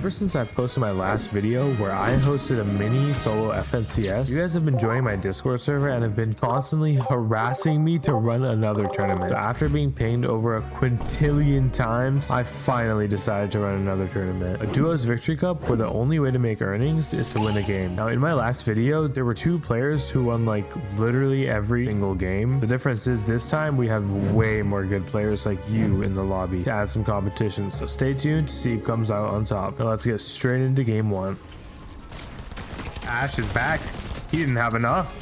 ever since I posted my last video where I hosted a mini solo FNCS, you guys have been joining my Discord server and have been constantly harassing me to run another tournament. So after being pinged over a quintillion times, I finally decided to run another tournament. A duos victory cup where the only way to make earnings is to win a game. Now in my last video, there were 2 players who won like literally every single game. The difference is this time we have way more good players like you in the lobby to add some competition. So stay tuned to see who comes out on top. Now let's get straight into game 1. Ash is back. He didn't have enough.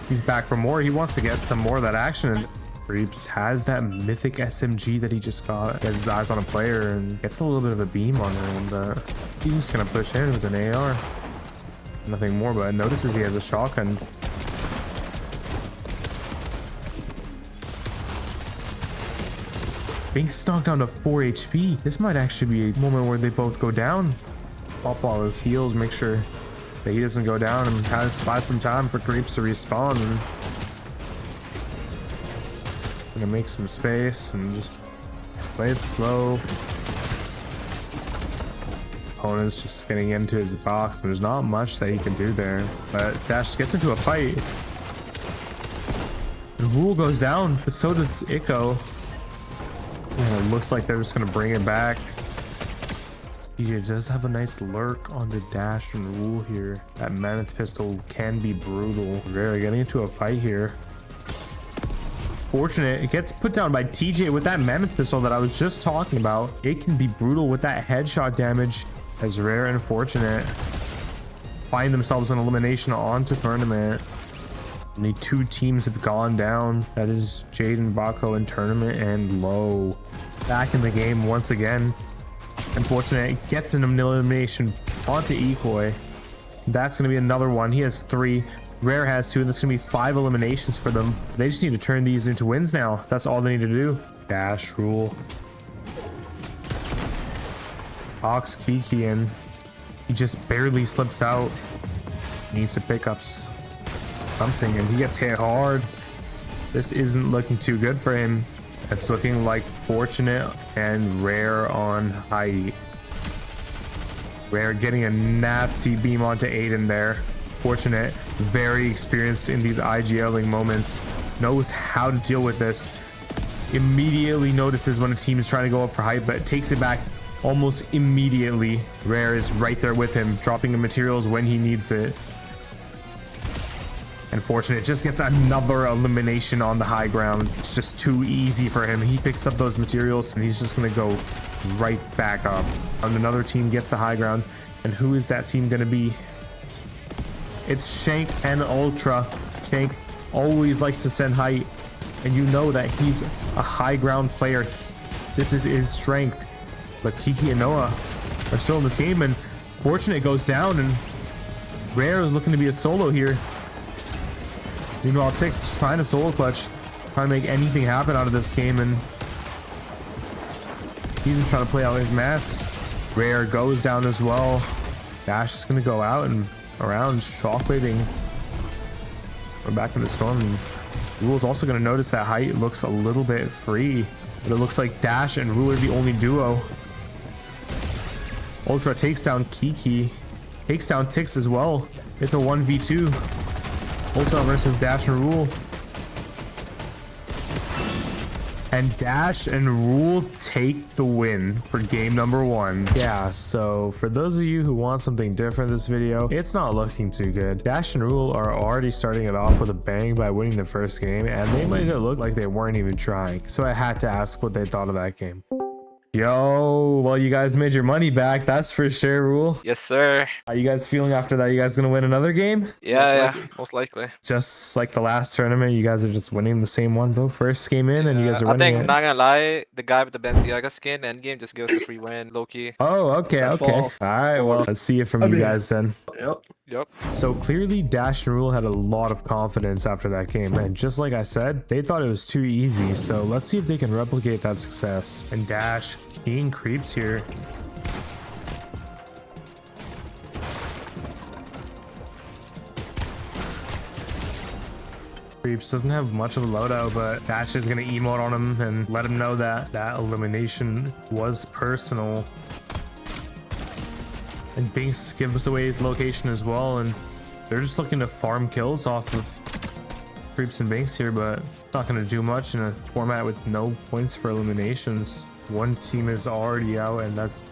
He's back for more. He wants to get some more of that action. Creeps has that mythic SMG that he just got. He has his eyes on a player and gets a little bit of a beam on him, but he's just gonna push in with an AR. Nothing more, but notices he has a shotgun. Being knocked down to 4 HP. This might actually be a moment where they both go down. Pop all his heals, make sure that he doesn't go down, and buy some time for Creeps to respawn. And gonna make some space and just play it slow. Opponent's just getting into his box, and there's not much that he can do there. But Dash gets into a fight. And Rule goes down, but so does Echo. And it looks like they're just gonna bring it back. DJ does have a nice lurk on the Dash and Rule here. That Mammoth pistol can be brutal. Rare getting into a fight here. Fortunate, it gets put down by TJ with that Mammoth pistol that I was just talking about. It can be brutal with that headshot damage, as Rare and Fortunate find themselves an elimination onto tournament. Only 2 teams have gone down. That is Jade and Baco in tournament and Low. Back in the game once again. Unfortunate gets an elimination onto Ecoy. That's going to be another one. He has 3. Rare has 2, and that's going to be 5 eliminations for them. They just need to turn these into wins now. That's all they need to do. Dash, Rule. Ox, Kiki, and he just barely slips out. Needs to pick up something, and he gets hit hard. This isn't looking too good for him. It's looking like Fortunate and Rare on height. Rare getting a nasty beam onto Aiden there. Fortunate, very experienced in these IGLing moments, knows how to deal with this. Immediately notices when a team is trying to go up for height, but takes it back almost immediately. Rare is right there with him, dropping the materials when he needs it. And Fortunate just gets another elimination on the high ground. It's just too easy for him. He picks up those materials and he's just gonna go right back up. And another team gets the high ground. And who is that team gonna be? It's Shank and Ultra. Shank always likes to send height, and you know that he's a high ground player. This is his strength. But Kiki and Noah are still in this game, and Fortunate goes down, and Rare is looking to be a solo here. Meanwhile, Tix is trying to solo clutch, trying to make anything happen out of this game, and he's just trying to play out his mats. Rare goes down as well. Dash is going to go out and around, shockwaving. We're back in the storm, and Rule's also going to notice that height looks a little bit free, but it looks like Dash and Rule are the only duo. Ultra takes down Kiki, takes down Tix as well. It's a 1v2. Ultra versus Dash and Rule. And Dash and Rule take the win for game number 1. Yeah, so for those of you who want something different this video, it's not looking too good. Dash and Rule are already starting it off with a bang by winning the first game, and they made it look like they weren't even trying. So I had to ask what they thought of that game. Yo, well, you guys made your money back, that's for sure, Rule. Yes, sir. How you guys feeling after that? You guys gonna win another game? Yeah, most likely. Just like the last tournament, you guys are just winning the same one, though. First game in, and you guys are I winning think, it. not gonna lie, the guy with the Balenciaga skin end game just gives us a free win, low key. Oh, okay. All right, well, let's see it from you guys then. Yep. So clearly Dash and Rule had a lot of confidence after that game, and just like I said, they thought it was too easy. So let's see if they can replicate that success. And Dash being Creeps here. Creeps doesn't have much of a loadout, but Dash is gonna emote on him and let him know that that elimination was personal. And Binks gives away his location as well, and they're just looking to farm kills off of Creeps and Binks here, but it's not going to do much in a format with no points for eliminations. One team is already out, and that's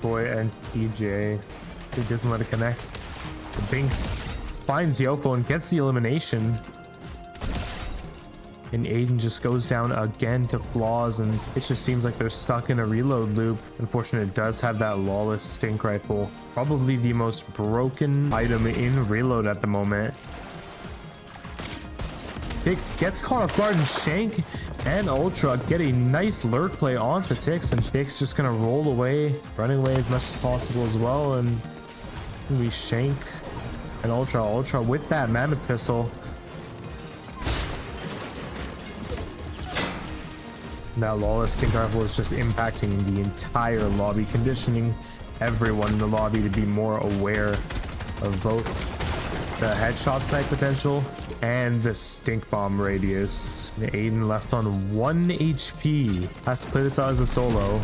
Boy and TJ. He doesn't let it connect. The Binks finds Yoko and gets the elimination. And Aiden just goes down again to flaws, and it just seems like they're stuck in a reload loop. Unfortunately, it does have that lawless stink rifle. Probably the most broken item in reload at the moment. Tix gets caught off guard, and Shank and Ultra get a nice lurk play onto Tix, and Tix just gonna roll away, running away as much as possible as well. And we Shank and Ultra with that mammoth pistol. That lawless stink rifle is just impacting the entire lobby, conditioning everyone in the lobby to be more aware of both the headshot snipe potential and the stink bomb radius. And Aiden left on 1 HP. Has to play this out as a solo.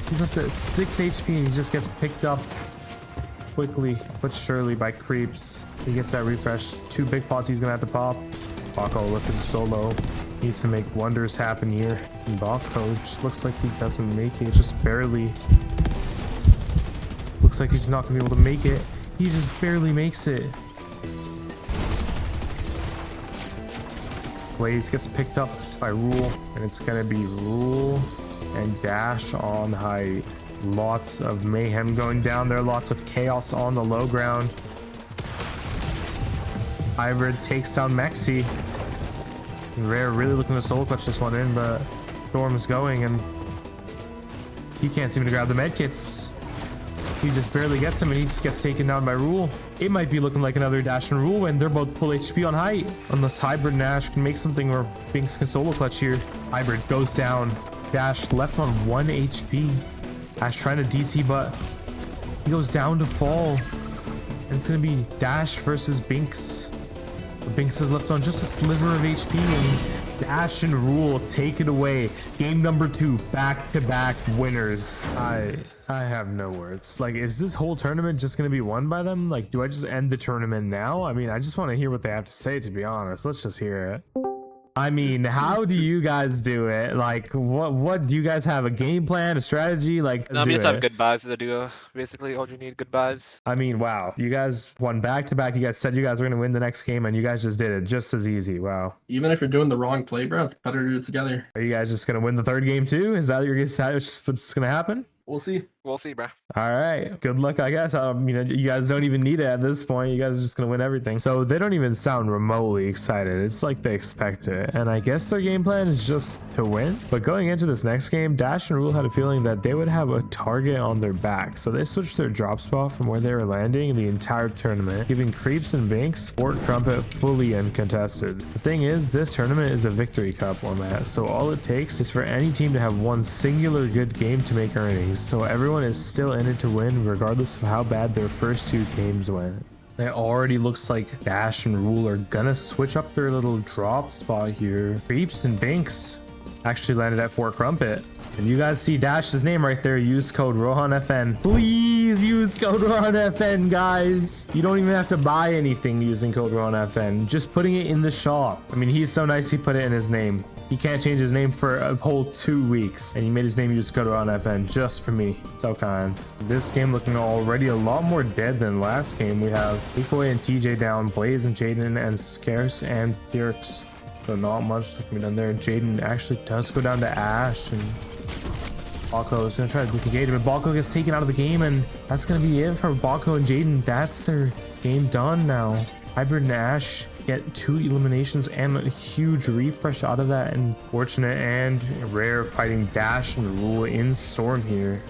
He's left at 6 HP and he just gets picked up quickly but surely by Creeps. He gets that refresh. 2 big pots he's gonna have to pop. Bako with his solo needs to make wonders happen here. And Bako just looks like he doesn't make it, just barely. Looks like he's not gonna be able to make it. He just barely makes it. Blaze gets picked up by Rule, and it's gonna be Rule and Dash on height. Lots of mayhem going down there, lots of chaos on the low ground. Hybrid takes down Mexi. Rare really looking to solo clutch this one in, but Storm's going and he can't seem to grab the medkits. He just barely gets them and he just gets taken down by Rule. It might be looking like another Dash and Rule when they're both full HP on height. Unless Hybrid and Ash can make something where Binks can solo clutch here. Hybrid goes down. Dash left on 1 HP. Ash trying to DC, but he goes down to fall. And it's going to be Dash versus Binks. Binks is left on just a sliver of HP, and Dash and Rule take it away. Game number 2, back-to-back winners. I have no words. Like, is this whole tournament just going to be won by them? Like, do I just end the tournament now? I mean, I just want to hear what they have to say, to be honest. Let's just hear it. I mean, how do you guys do it? Like, what do you guys have? A game plan, a strategy? Like, No, we just have good vibes as a duo. Basically, all you need, good vibes. I mean, wow. You guys won back-to-back. You guys said you guys were going to win the next game, and you guys just did it just as easy. Wow. Even if you're doing the wrong play, bro, it's better to do it together. Are you guys just going to win the 3rd game too? Is that what's going to happen? We'll see. We'll see, bro. All right. Good luck, I guess. You guys don't even need it at this point. You guys are just going to win everything. So they don't even sound remotely excited. It's like they expect it. And I guess their game plan is just to win. But going into this next game, Dash and Rule had a feeling that they would have a target on their back. So they switched their drop spot from where they were landing the entire tournament, giving Creeps and Binks Fort Crumpet fully uncontested. The thing is, this tournament is a Victory Cup format. So all it takes is for any team to have one singular good game to make earnings. So everyone is still in it to win regardless of how bad their first 2 games went. It already looks like Dash and Rule are gonna switch up their little drop spot here. Creeps and Binks actually landed at Fort Crumpet. And you guys see Dash's name right there. Use code RohanFN. Please use code RohanFN, guys. You don't even have to buy anything using code RohanFN. Just putting it in the shop. I mean, he's so nice he put it in his name. He can't change his name for a whole 2 weeks. And he made his name use code RohanFN just for me. So kind. This game looking already a lot more dead than last game. We have Equay and TJ down, Blaze and Jaden, and Scarce and Dirks. So not much that can be done there. Jaden actually does go down to Ash, and Bako is going to try to disengage him, but Bako gets taken out of the game, and that's going to be it for Bako and Jaden. That's their game done now. Hybrid and Ash get 2 eliminations and a huge refresh out of that. And Fortunate and Rare fighting Dash and Rule in Storm here.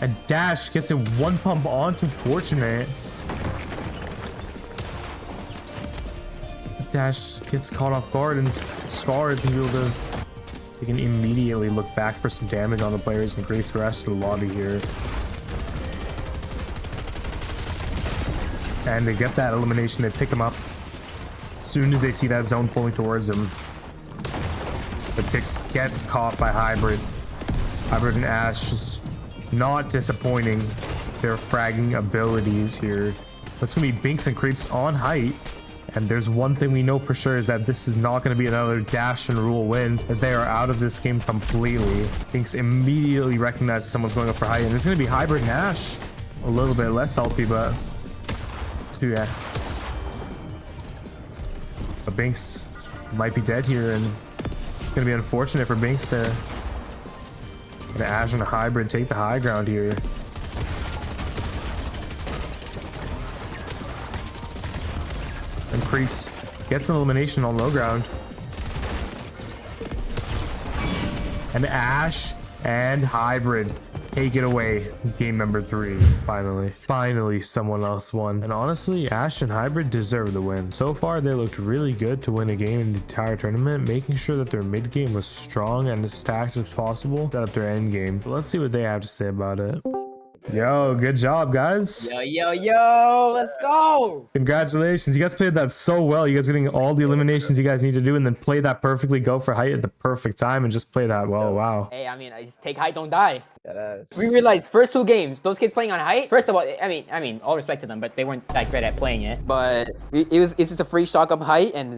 And Dash gets a 1 pump onto Fortunate. Dash gets caught off guard, and Scar is able to. They can immediately look back for some damage on the players and grief the rest of the lobby here. And they get that elimination. They pick him up as soon as they see that zone pulling towards them. But Tix gets caught by Hybrid. Hybrid and Ash just not disappointing their fragging abilities here. It's gonna be Binks and Creeps on height. And there's one thing we know for sure is that this is not going to be another Dash and Rule win, as they are out of this game completely. Binks immediately recognizes someone's going up for height, and it's going to be Hybrid and Ash. A little bit less healthy, but yeah. But Binks might be dead here, and it's going to be unfortunate for Binks to get Ash and a Hybrid take the high ground here. And Creeps gets an elimination on low ground. And Ash and Hybrid take it away. Game number 3. Finally someone else won. And honestly, Ash and Hybrid deserve the win. So far they looked really good to win a game in the entire tournament, making sure that their mid game was strong and as stacked as possible, set up their end game. But let's see what they have to say about it. Yo, good job, guys. Yo, let's go. Congratulations. You guys played that so well. You guys getting all the eliminations you guys need to do and then play that perfectly, go for height at the perfect time and just play that well. Wow. Hey, I mean, I just take height, don't die. We realized first 2 games, those kids playing on height, first of all, I mean, all respect to them, but they weren't that great at playing it. But it's just a free shock up height, and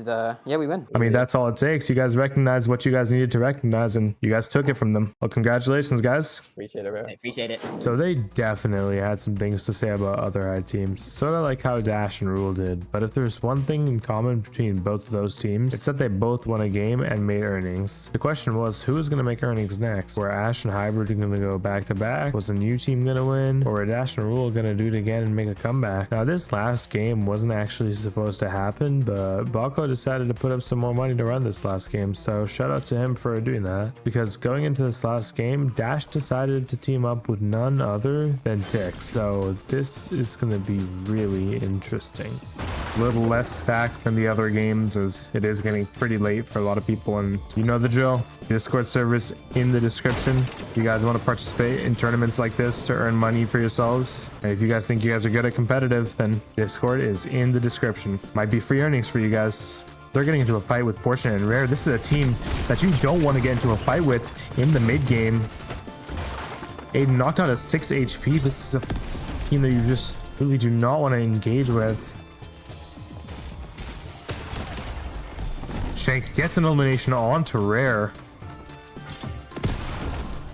yeah, we win. I mean, that's all it takes. You guys recognized what you guys needed to recognize, and you guys took it from them. Well, congratulations, guys. Appreciate it, bro. I appreciate it. So they definitely had some things to say about other high teams, sort of like how Dash and Rule did. But if there's one thing in common between both of those teams, it's that they both won a game and made earnings. The question was, who was going to make earnings next? Were Ash and Hybrid going to go back to back? Was a new team gonna win, or a Dash and Rule gonna do it again and make a comeback? Now this last game wasn't actually supposed to happen, but Baco decided to put up some more money to run this last game, so shout out to him for doing that. Because going into this last game, Dash decided to team up with none other than Tix, so this is gonna be really interesting. A little less stacked than the other games, as it is getting pretty late for a lot of people, and you know the drill. Discord servers in the description. If you guys want to participate in tournaments like this to earn money for yourselves, and if you guys think you guys are good at competitive, then Discord is in the description. Might be free earnings for you guys. They're getting into a fight with Fortunate and Rare. This is a team that you don't want to get into a fight with in the mid game. Aiden knocked out a 6 HP. This is a team that you just really do not want to engage with. Shank gets an elimination onto Rare.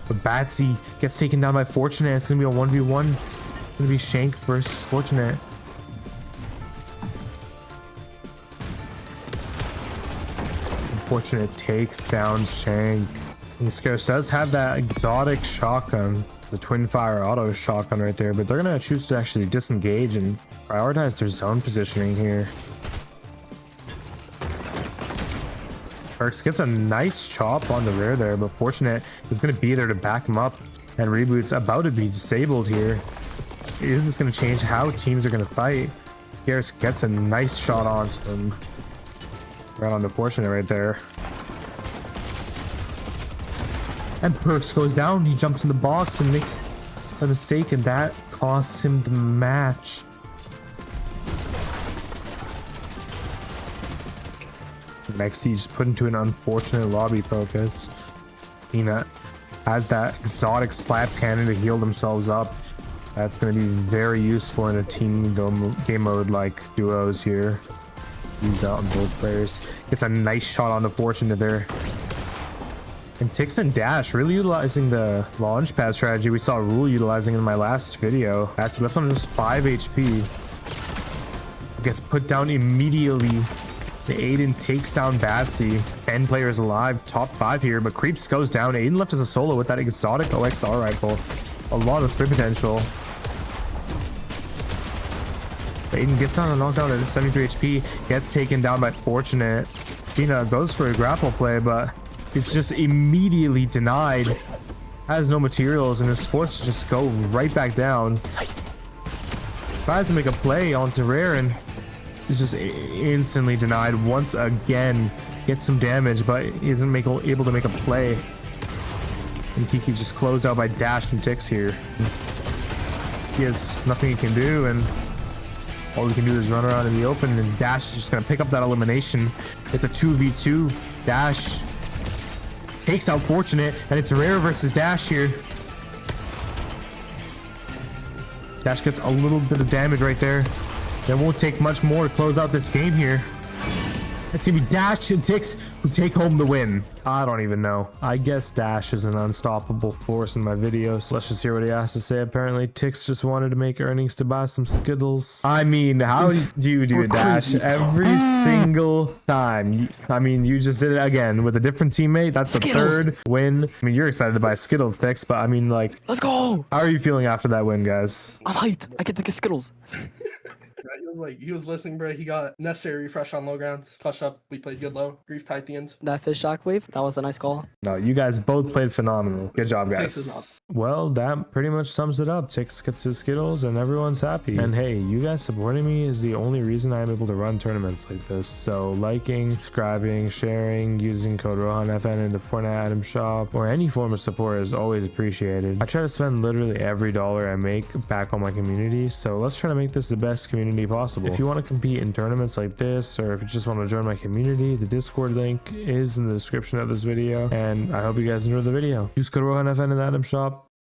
But Batsy gets taken down by Fortunate. It's going to be a 1v1. It's going to be Shank versus Fortunate. Fortunate takes down Shank. And Scarce does have that exotic shotgun, the twin fire auto shotgun right there, but they're going to choose to actually disengage and prioritize their zone positioning here. Perks gets a nice chop on the Rare there, but Fortunate is going to be there to back him up, and Reboot's about to be disabled here. Is this going to change how teams are going to fight? Garrus gets a nice shot on him. Right on the Fortunate right there. And Perks goes down. He jumps in the box and makes a mistake, and that costs him the match. Mexi's put into an unfortunate lobby focus. Peanut has that exotic slap cannon to heal themselves up. That's going to be very useful in a team game mode like duos here. Use that on both players. Gets a nice shot on the Fortunate there. And Tix and Dash really utilizing the launch pad strategy we saw Rule utilizing in my last video. That's left on just 5 HP. Gets put down immediately. The Aiden takes down Batsy. 10 players alive, top 5 here, but Creeps goes down. Aiden left as a solo with that exotic OXR rifle. A lot of spin potential. Aiden gets down a knockdown at 73 HP, gets taken down by Fortunate. Gina goes for a grapple play, but it's just immediately denied. Has no materials and is forced to just go right back down. Tries to make a play onto Rare and is just instantly denied once again. Gets some damage, but isn't able to make a play. And Kiki just closed out by Dash and Tix here. He has nothing he can do, and all he can do is run around in the open, and Dash is just going to pick up that elimination. It's a 2v2. Dash Takes out Fortunate, and it's Rare versus Dash here. Dash gets a little bit of damage right there. It won't take much more to close out this game here. It's gonna be Dash and Tix who take home the win. I don't even know. I guess Dash is an unstoppable force in my videos. Let's just hear what he has to say. Apparently, Tix just wanted to make earnings to buy some Skittles. I mean, how do you do Dash every single time? I mean, you just did it again with a different teammate. That's the third win. I mean, you're excited to buy Skittles, Tix, but I mean, like, let's go. How are you feeling after that win, guys? I'm hyped. I get to get Skittles. He was listening, bro. He got necessary refresh on low grounds. Clutch up. We played good low. Grief tight at the end. That fish shockwave, that was a nice call. No, you guys both played phenomenal. Good job, guys. Well, that pretty much sums it up. Tix gets his Skittles and everyone's happy. And hey, you guys supporting me is the only reason I'm able to run tournaments like this. So liking, subscribing, sharing, using code RohanFN in the Fortnite item shop, or any form of support is always appreciated. I try to spend literally every dollar I make back on my community. So let's try to make this the best community possible. If you want to compete in tournaments like this, or if you just want to join my community, the Discord link is in the description of this video. And I hope you guys enjoyed the video. Use code RohanFN in the item shop